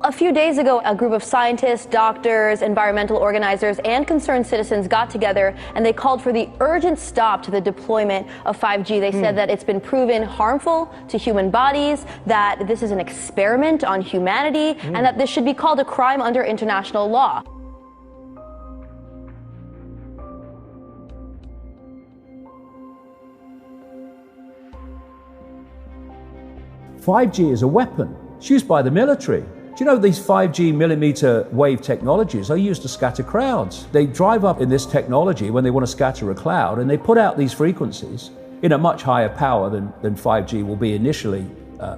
A few days ago, a group of scientists, doctors, environmental organizers, and concerned citizens got together and they called for the urgent stop to the deployment of 5G. They said that it's been proven harmful to human bodies, that this is an experiment on humanity, and that this should be called a crime under international law. "5G is a weapon. It's used by the military. Do you know these 5G millimeter wave technologies are used to scatter crowds? They drive up in this technology when they want to scatter a cloud, and they put out these frequencies in a much higher power than 5G will be initially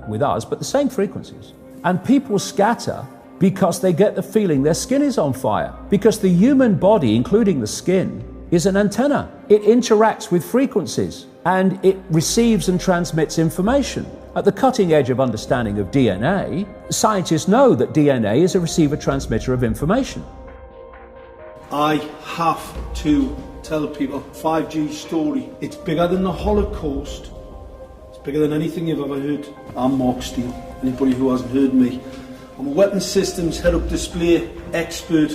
with us, but the same frequencies. And people scatter because they get the feeling their skin is on fire. Because the human body, including the skin, is an antenna. It interacts with frequencies and it receives and transmits information. At the cutting edge of understanding of DNA, scientists know that DNA is a receiver-transmitter of information. I have to tell people 5G story. It's bigger than the Holocaust. It's bigger than anything you've ever heard. I'm Mark Steele. Anybody who hasn't heard me. I'm a weapons systems head-up display expert.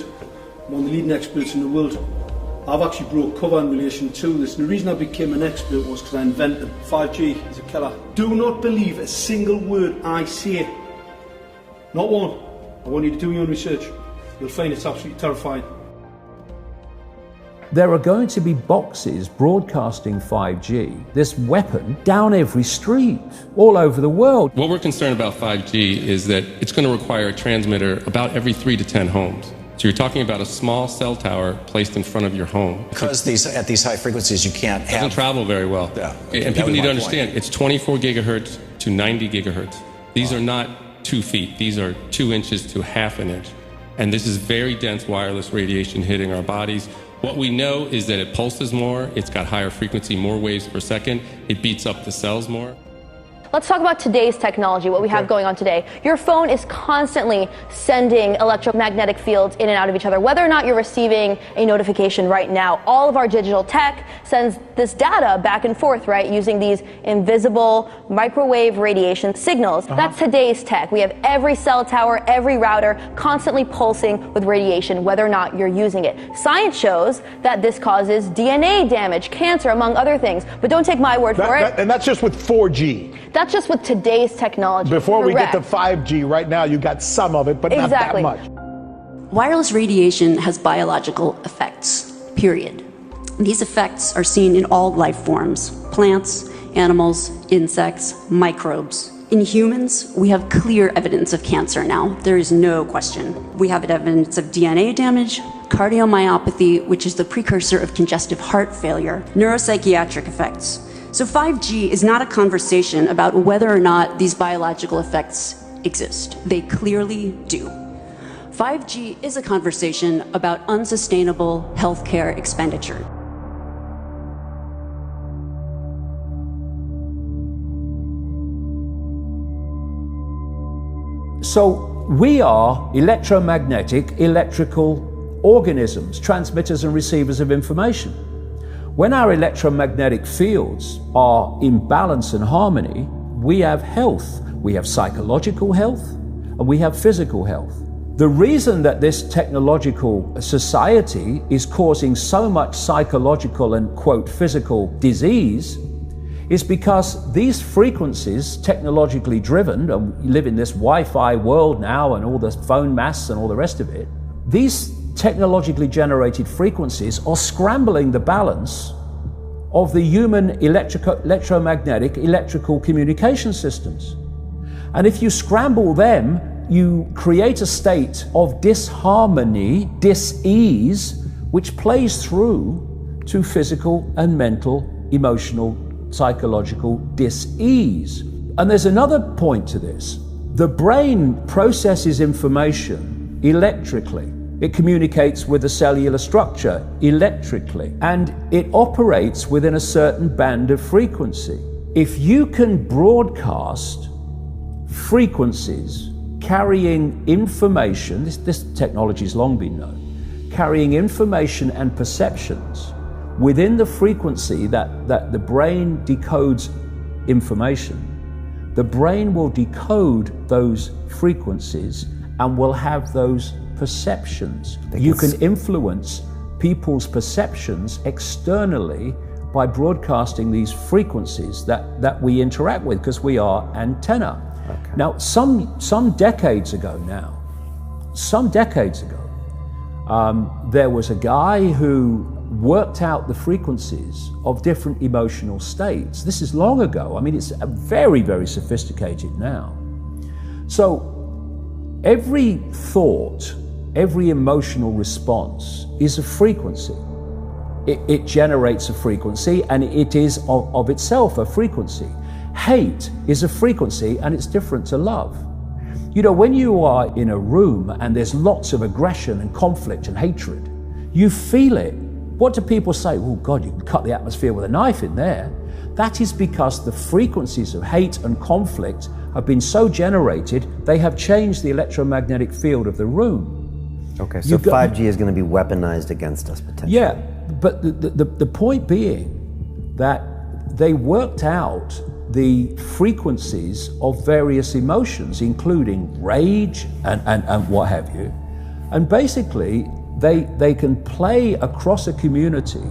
I'm one of the leading experts in the world. I've actually brought cover in relation to this, and the reason I became an expert was because I invented 5G is a killer. Do not believe a single word I say. Not one. I want you to do your own research. You'll find it's absolutely terrifying. There are going to be boxes broadcasting 5G, this weapon, down every street, all over the world. What we're concerned about 5G is that it's going to require a transmitter about every 3 to 10 homes. So you're talking about a small cell tower placed in front of your home. Because at these high frequencies, you can't have... It doesn't travel very well. Yeah. And people need to understand, it's 24 gigahertz to 90 gigahertz. These are not 2 feet. These are 2 inches to half an inch. And this is very dense wireless radiation hitting our bodies. What we know is that it pulses more, it's got higher frequency, more waves per second, it beats up the cells more. Let's talk about today's technology, what we have going on today. Your phone is constantly sending electromagnetic fields in and out of each other. Whether or not you're receiving a notification right now, all of our digital tech sends this data back and forth, right, using these invisible microwave radiation signals. That's today's tech. We have every cell tower, every router constantly pulsing with radiation, whether or not you're using it. Science shows that this causes DNA damage, cancer, among other things. But don't take my word for it. And that's just with 4G. That's just with today's technology. Before we get to 5G, right now you got some of it, but not that much. Wireless radiation has biological effects, period. These effects are seen in all life forms: plants, animals, insects, microbes. In humans, we have clear evidence of cancer now. There is no question. We have evidence of DNA damage, cardiomyopathy, which is the precursor of congestive heart failure, neuropsychiatric effects. So 5G is not a conversation about whether or not these biological effects exist. They clearly do. 5G is a conversation about unsustainable healthcare expenditure. So we are electromagnetic, electrical organisms, transmitters and receivers of information. When our electromagnetic fields are in balance and harmony, we have health. We have psychological health and we have physical health. The reason that this technological society is causing so much psychological and, quote, physical disease is because these frequencies, technologically driven, and we live in this Wi-Fi world now and all the phone masts and all the rest of it, these technologically generated frequencies are scrambling the balance of the human electromagnetic electrical communication systems. And if you scramble them, you create a state of disharmony, dis-ease, which plays through to physical and mental, emotional, psychological dis-ease. And there's another point to this. The brain processes information electrically. It communicates with the cellular structure electrically, and it operates within a certain band of frequency. If you can broadcast frequencies carrying information, this technology has long been known, carrying information and perceptions within the frequency that the brain decodes information, the brain will decode those frequencies and will have those perceptions. You can influence people's perceptions externally by broadcasting these frequencies that we interact with, because we are antenna. Okay. Now, some decades ago, there was a guy who worked out the frequencies of different emotional states. This is long ago. I mean, it's very, very sophisticated now. So every thought, every emotional response is a frequency. It generates a frequency, and it is of itself a frequency. Hate is a frequency, and it's different to love. You know, when you are in a room and there's lots of aggression and conflict and hatred, you feel it. What do people say? Oh God, you can cut the atmosphere with a knife in there. That is because the frequencies of hate and conflict have been so generated, they have changed the electromagnetic field of the room. Okay, so 5G is going to be weaponized against us potentially. Yeah, but the point being that they worked out the frequencies of various emotions, including rage and what have you. And basically, they can play across a community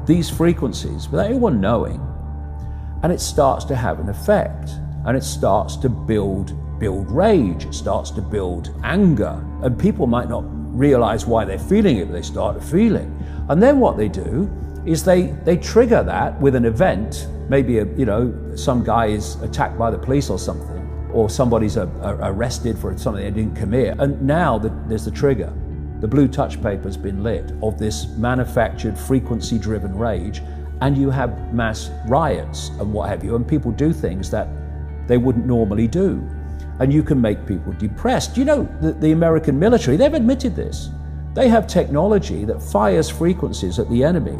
these frequencies without anyone knowing, and it starts to have an effect, and it starts to build rage, it starts to build anger, and people might not realize why they're feeling it, but they start to feel it. And then what they do is they trigger that with an event. Maybe some guy is attacked by the police or something, or somebody's arrested for something they didn't commit, and now there's the trigger. The blue touch paper's been lit of this manufactured frequency-driven rage, and you have mass riots and what have you, and people do things that they wouldn't normally do. And you can make people depressed. You know, the American military, they've admitted this. They have technology that fires frequencies at the enemy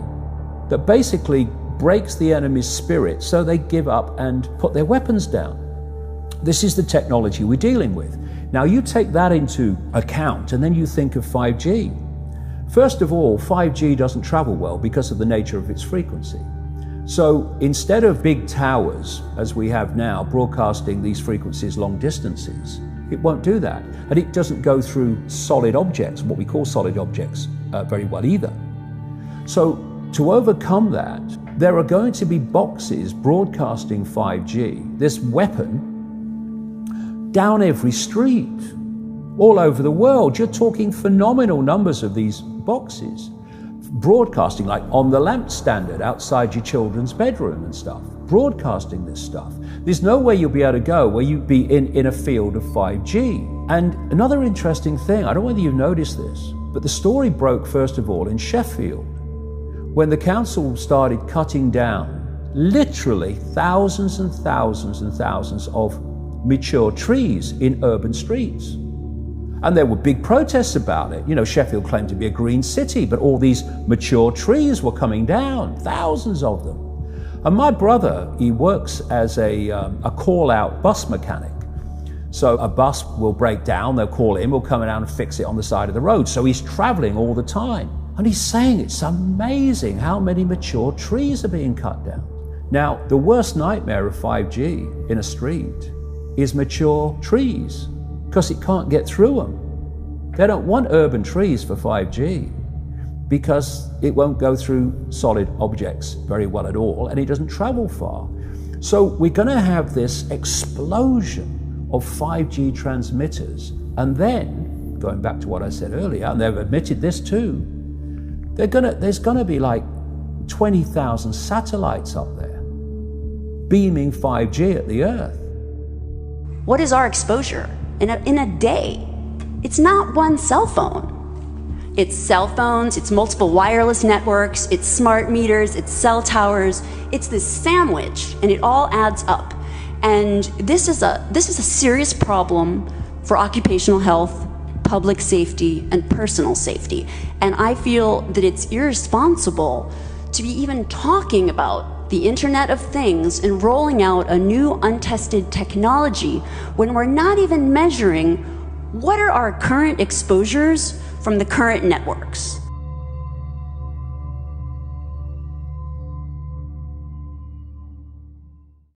that basically breaks the enemy's spirit, so they give up and put their weapons down. This is the technology we're dealing with. Now you take that into account and then you think of 5G. First of all, 5G doesn't travel well because of the nature of its frequency. So instead of big towers, as we have now, broadcasting these frequencies long distances, it won't do that. And it doesn't go through solid objects, what we call solid objects, very well either. So to overcome that, there are going to be boxes broadcasting 5G, this weapon, down every street, all over the world. You're talking phenomenal numbers of these boxes, broadcasting like on the lamp standard outside your children's bedroom and stuff, broadcasting this stuff. There's no way you'll be able to go where you'd be in a field of 5G. And another interesting thing, I don't know whether you've noticed this, but the story broke first of all in Sheffield, when the council started cutting down literally thousands and thousands and thousands of mature trees in urban streets. And there were big protests about it. You know, Sheffield claimed to be a green city, but all these mature trees were coming down, thousands of them. And my brother, he works as a call-out bus mechanic. So a bus will break down, they'll call him, we'll come down and fix it on the side of the road. So he's traveling all the time. And he's saying it's amazing how many mature trees are being cut down. Now, the worst nightmare of 5G in a street is mature trees, because it can't get through them. They don't want urban trees for 5G because it won't go through solid objects very well at all, and it doesn't travel far. So we're going to have this explosion of 5G transmitters, and then, going back to what I said earlier, and they've admitted this too, there's going to be like 20,000 satellites up there beaming 5G at the Earth. What is our exposure in a day? It's not one cell phone. It's cell phones, it's multiple wireless networks, it's smart meters, it's cell towers. It's this sandwich, and it all adds up. And this is a serious problem for occupational health, public safety, and personal safety. And I feel that it's irresponsible to be even talking about the Internet of Things and rolling out a new untested technology when we're not even measuring what are our current exposures from the current networks.